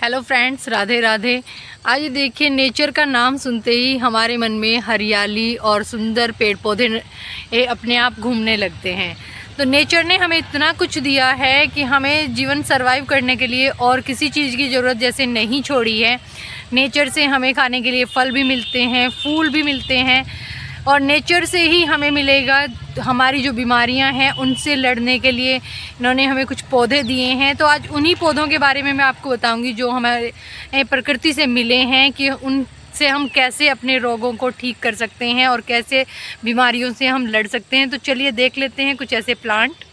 Hello friends, Radhe Radhe. आज देखिए, nature का नाम सुनते ही हमारे मन में हरियाली और सुंदर पेड़ पौधे अपने आप घूमने लगते हैं। तो नेचर ने हमें इतना कुछ दिया है कि हमें जीवन सरवाइव करने के लिए और किसी चीज़ की ज़रूरत जैसे नहीं छोड़ी है। नेचर से हमें खाने के लिए फल भी मिलते हैं, फूल भी मिलते हैं और नेचर से ही हमें मिलेगा हमारी जो बीमारियां हैं उनसे लड़ने के लिए इन्होंने हमें कुछ पौधे दिए हैं। तो आज उन्हीं पौधों के बारे में मैं आपको बताऊंगी जो हमारे प्रकृति से मिले हैं कि उनसे हम कैसे अपने रोगों को ठीक कर सकते हैं और कैसे बीमारियों से हम लड़ सकते हैं। तो चलिए देख लेते हैं कुछ ऐसे प्लांट।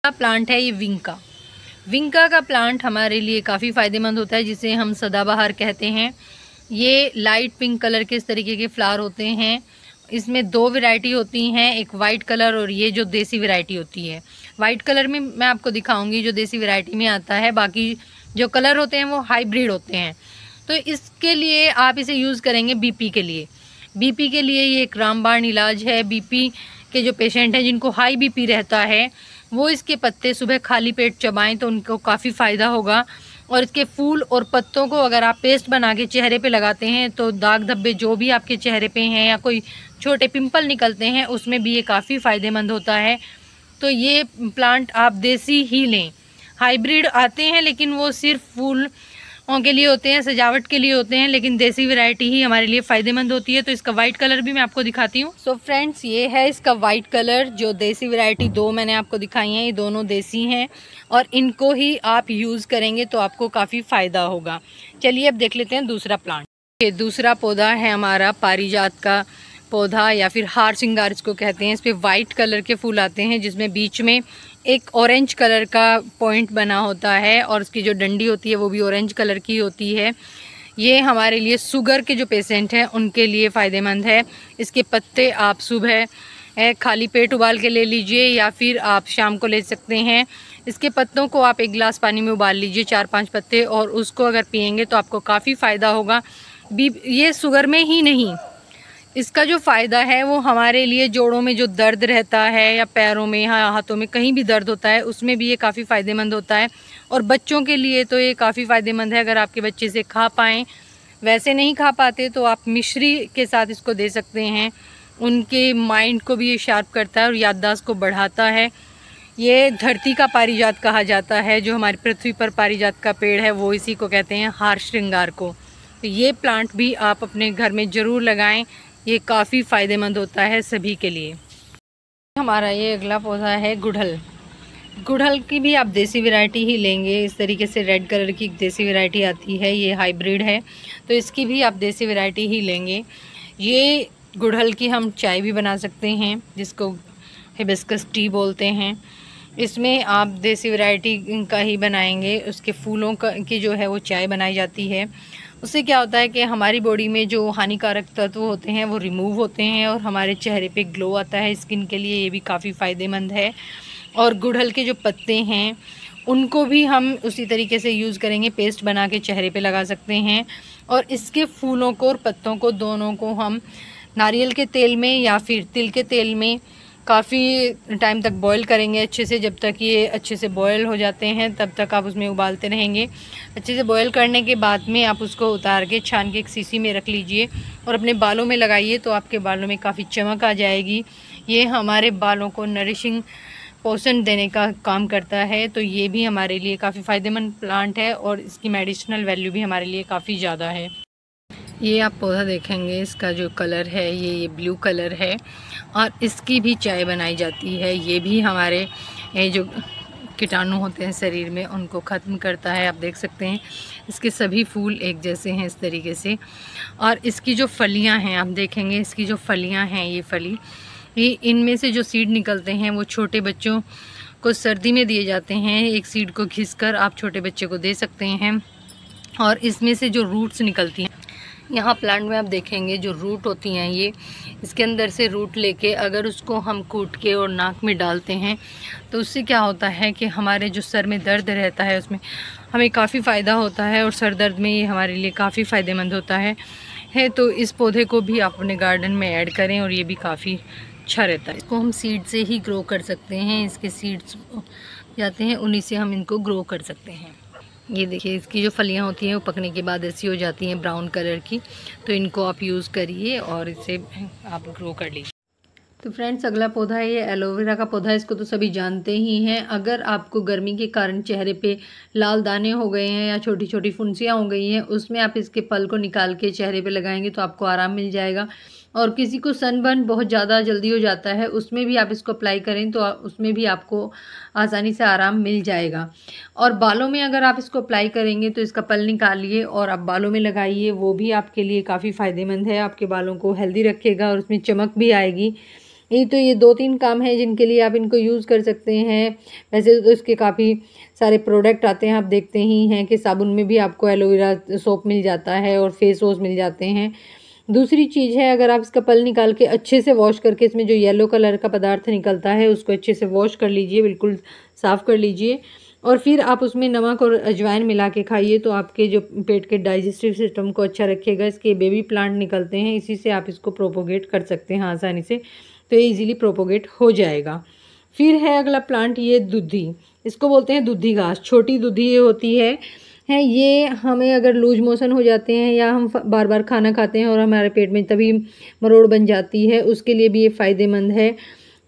प्लांट है ये विंका का प्लांट हमारे लिए काफ़ी फ़ायदेमंद होता है, जिसे हम सदाबहार कहते हैं। ये लाइट पिंक कलर के इस तरीके के फ्लावर होते हैं। इसमें दो वैरायटी होती हैं, एक वाइट कलर और ये जो देसी वैरायटी होती है। वाइट कलर में मैं आपको दिखाऊंगी जो देसी वैरायटी में आता है, बाकी जो कलर होते हैं वो हाइब्रिड होते हैं। तो इसके लिए आप इसे यूज़ करेंगे बीपी के लिए। बीपी के लिए ये एक रामबाण इलाज है। बीपी के जो पेशेंट हैं जिनको हाई बीपी रहता है वो इसके पत्ते सुबह खाली पेट चबाएं तो उनको काफ़ी फ़ायदा होगा। और इसके फूल और पत्तों को अगर आप पेस्ट बना के चेहरे पे लगाते हैं तो दाग धब्बे जो भी आपके चेहरे पे हैं या कोई छोटे पिंपल निकलते हैं उसमें भी ये काफ़ी फ़ायदेमंद होता है। तो ये प्लांट आप देसी ही लें। हाइब्रिड आते हैं लेकिन वो सिर्फ फूल के लिए होते हैं, सजावट के लिए होते हैं, लेकिन देसी वैरायटी ही हमारे लिए फ़ायदेमंद होती है। तो इसका वाइट कलर भी मैं आपको दिखाती हूँ। सो फ्रेंड्स, ये है इसका वाइट कलर। जो देसी वैरायटी दो मैंने आपको दिखाई हैं, ये दोनों देसी हैं और इनको ही आप यूज़ करेंगे तो आपको काफ़ी फ़ायदा होगा। चलिए अब देख लेते हैं दूसरा प्लांट। ये दूसरा पौधा है हमारा पारिजात का पौधा या फिर हार श्रृंगार इसको कहते हैं। इस पर वाइट कलर के फूल आते हैं जिसमें बीच में एक ऑरेंज कलर का पॉइंट बना होता है और उसकी जो डंडी होती है वो भी ऑरेंज कलर की होती है। ये हमारे लिए शुगर के जो पेशेंट हैं उनके लिए फ़ायदेमंद है। इसके पत्ते आप सुबह खाली पेट उबाल के ले लीजिए या फिर आप शाम को ले सकते हैं। इसके पत्तों को आप एक गिलास पानी में उबाल लीजिए, 4-5 पत्ते, और उसको अगर पिएंगे तो आपको काफ़ी फ़ायदा होगा। ये शुगर में ही नहीं, इसका जो फ़ायदा है वो हमारे लिए जोड़ों में जो दर्द रहता है या पैरों में या हाथों में कहीं भी दर्द होता है उसमें भी ये काफ़ी फ़ायदेमंद होता है। और बच्चों के लिए तो ये काफ़ी फ़ायदेमंद है। अगर आपके बच्चे से खा पाएँ, वैसे नहीं खा पाते तो आप मिश्री के साथ इसको दे सकते हैं। उनके माइंड को भी ये शार्प करता है और याददाश्त को बढ़ाता है। ये धरती का पारिजात कहा जाता है। जो हमारी पृथ्वी पर पारिजात का पेड़ है वो इसी को कहते हैं, हार श्रृंगार को। तो ये प्लांट भी आप अपने घर में ज़रूर लगाएं, ये काफ़ी फ़ायदेमंद होता है सभी के लिए। हमारा ये अगला पौधा है गुड़हल की भी आप देसी वैरायटी ही लेंगे। इस तरीके से रेड कलर की देसी वैरायटी आती है, ये हाइब्रिड है, तो इसकी भी आप देसी वैरायटी ही लेंगे। ये गुड़हल की हम चाय भी बना सकते हैं जिसको हिबिस्कस टी बोलते हैं। इसमें आप देसी वैरायटी का ही बनाएंगे। उसके फूलों की जो है वो चाय बनाई जाती है। उससे क्या होता है कि हमारी बॉडी में जो हानिकारक तत्व होते हैं वो रिमूव होते हैं और हमारे चेहरे पे ग्लो आता है। स्किन के लिए ये भी काफ़ी फ़ायदेमंद है। और गुड़हल के जो पत्ते हैं उनको भी हम उसी तरीके से यूज़ करेंगे, पेस्ट बना के चेहरे पे लगा सकते हैं। और इसके फूलों को और पत्तों को दोनों को हम नारियल के तेल में या फिर तिल के तेल में काफ़ी टाइम तक बॉईल करेंगे अच्छे से। जब तक ये अच्छे से बॉईल हो जाते हैं तब तक आप उसमें उबालते रहेंगे। अच्छे से बॉईल करने के बाद में आप उसको उतार के छान के एक शीशी में रख लीजिए और अपने बालों में लगाइए तो आपके बालों में काफ़ी चमक आ जाएगी। ये हमारे बालों को नरिशिंग पोषण देने का काम करता है। तो ये भी हमारे लिए काफ़ी फ़ायदेमंद प्लांट है और इसकी मेडिसिनल वैल्यू भी हमारे लिए काफ़ी ज़्यादा है। ये आप पौधा देखेंगे, इसका जो कलर है ये ब्लू कलर है और इसकी भी चाय बनाई जाती है। ये भी हमारे जो कीटाणु होते हैं शरीर में उनको ख़त्म करता है। आप देख सकते हैं इसके सभी फूल एक जैसे हैं इस तरीके से। और इसकी जो फलियां हैं आप देखेंगे, इसकी जो फलियां हैं ये इनमें से जो सीड निकलते हैं वो छोटे बच्चों को सर्दी में दिए जाते हैं। एक सीड को घिसकर आप छोटे बच्चे को दे सकते हैं। और इसमें से जो रूट्स निकलती हैं, यहाँ प्लांट में आप देखेंगे जो रूट होती हैं ये इसके अंदर से रूट लेके अगर उसको हम कूट के और नाक में डालते हैं तो उससे क्या होता है कि हमारे जो सर में दर्द रहता है उसमें हमें काफ़ी फ़ायदा होता है। और सर दर्द में ये हमारे लिए काफ़ी फ़ायदेमंद होता है। तो इस पौधे को भी आप अपने गार्डन में ऐड करें और ये भी काफ़ी अच्छा रहता है। इसको हम सीड से ही ग्रो कर सकते हैं, इसके सीड्स जाते हैं, उन्हीं से हम इनको ग्रो कर सकते हैं। ये देखिए इसकी जो फलियां होती हैं वो पकने के बाद ऐसी हो जाती हैं ब्राउन कलर की, तो इनको आप यूज़ करिए और इसे आप ग्रो कर लीजिए। तो फ्रेंड्स अगला पौधा है ये एलोवेरा का पौधा है। इसको तो सभी जानते ही हैं। अगर आपको गर्मी के कारण चेहरे पे लाल दाने हो गए हैं या छोटी छोटी फुंसियाँ हो गई हैं, उसमें आप इसके पल को निकाल के चेहरे पे लगाएंगे तो आपको आराम मिल जाएगा। और किसी को सनबर्न बहुत ज़्यादा जल्दी हो जाता है, उसमें भी आप इसको अप्लाई करें तो उसमें भी आपको आसानी से आराम मिल जाएगा। और बालों में अगर आप इसको अप्लाई करेंगे तो इसका पल निकालिए और आप बालों में लगाइए, वो भी आपके लिए काफ़ी फ़ायदेमंद है। आपके बालों को हेल्दी रखेगा और उसमें चमक भी आएगी। ये 2-3 काम हैं जिनके लिए आप इनको यूज़ कर सकते हैं। वैसे तो इसके काफ़ी सारे प्रोडक्ट आते हैं, आप देखते ही हैं कि साबुन में भी आपको एलोवेरा सोप मिल जाता है और फेस वॉश मिल जाते हैं। दूसरी चीज़ है, अगर आप इसका पल निकाल के अच्छे से वॉश करके इसमें जो येलो कलर का पदार्थ निकलता है उसको अच्छे से वॉश कर लीजिए, बिल्कुल साफ़ कर लीजिए और फिर आप उसमें नमक और अजवाइन मिला के खाइए तो आपके जो पेट के डाइजेस्टिव सिस्टम को अच्छा रखेगा। इसके बेबी प्लांट निकलते हैं, इसी से आप इसको प्रोपोगेट कर सकते हैं आसानी से, तो ये इजीली प्रोपोगेट हो जाएगा। फिर है अगला प्लांट ये दुधी, इसको बोलते हैं दुधी घास। छोटी दुधी ये होती है ये हमें अगर लूज मोशन हो जाते हैं या हम बार बार खाना खाते हैं और हमारे पेट में तभी मरोड़ बन जाती है, उसके लिए भी ये फ़ायदेमंद है।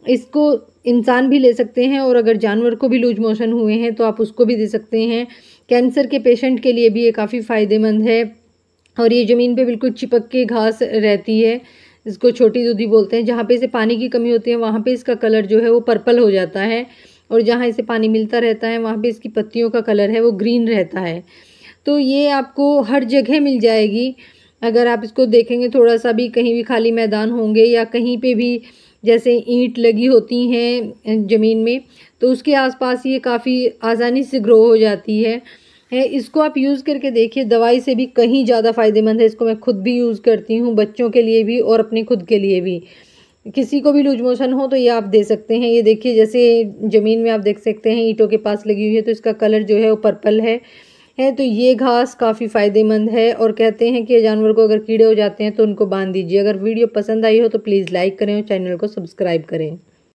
इसको इंसान भी ले सकते हैं और अगर जानवर को भी लूज मोशन हुए हैं तो आप उसको भी दे सकते हैं। कैंसर के पेशेंट के लिए भी ये काफ़ी फ़ायदेमंद है और ये ज़मीन पे बिल्कुल चिपक के घास रहती है। इसको छोटी दूधी बोलते हैं। जहाँ पे इसे पानी की कमी होती है वहाँ पे इसका कलर जो है वो पर्पल हो जाता है और जहाँ इसे पानी मिलता रहता है वहाँ पे इसकी पत्तियों का कलर है वो ग्रीन रहता है। तो ये आपको हर जगह मिल जाएगी। अगर आप इसको देखेंगे थोड़ा सा भी, कहीं भी खाली मैदान होंगे या कहीं पे भी जैसे ईंट लगी होती हैं ज़मीन में, तो उसके आसपास ये काफ़ी आसानी से ग्रो हो जाती है। इसको आप यूज़ करके देखिए, दवाई से भी कहीं ज़्यादा फ़ायदेमंद है। इसको मैं खुद भी यूज़ करती हूँ, बच्चों के लिए भी और अपने खुद के लिए भी। किसी को भी लूज मोशन हो तो ये आप दे सकते हैं। ये देखिए जैसे ज़मीन में आप देख सकते हैं ईंटों के पास लगी हुई है तो इसका कलर जो है वो पर्पल है। तो ये घास काफ़ी फ़ायदेमंद है और कहते हैं कि जानवर को अगर कीड़े हो जाते हैं तो उनको बांध दीजिए। अगर वीडियो पसंद आई हो तो प्लीज़ लाइक करें और चैनल को सब्सक्राइब करें।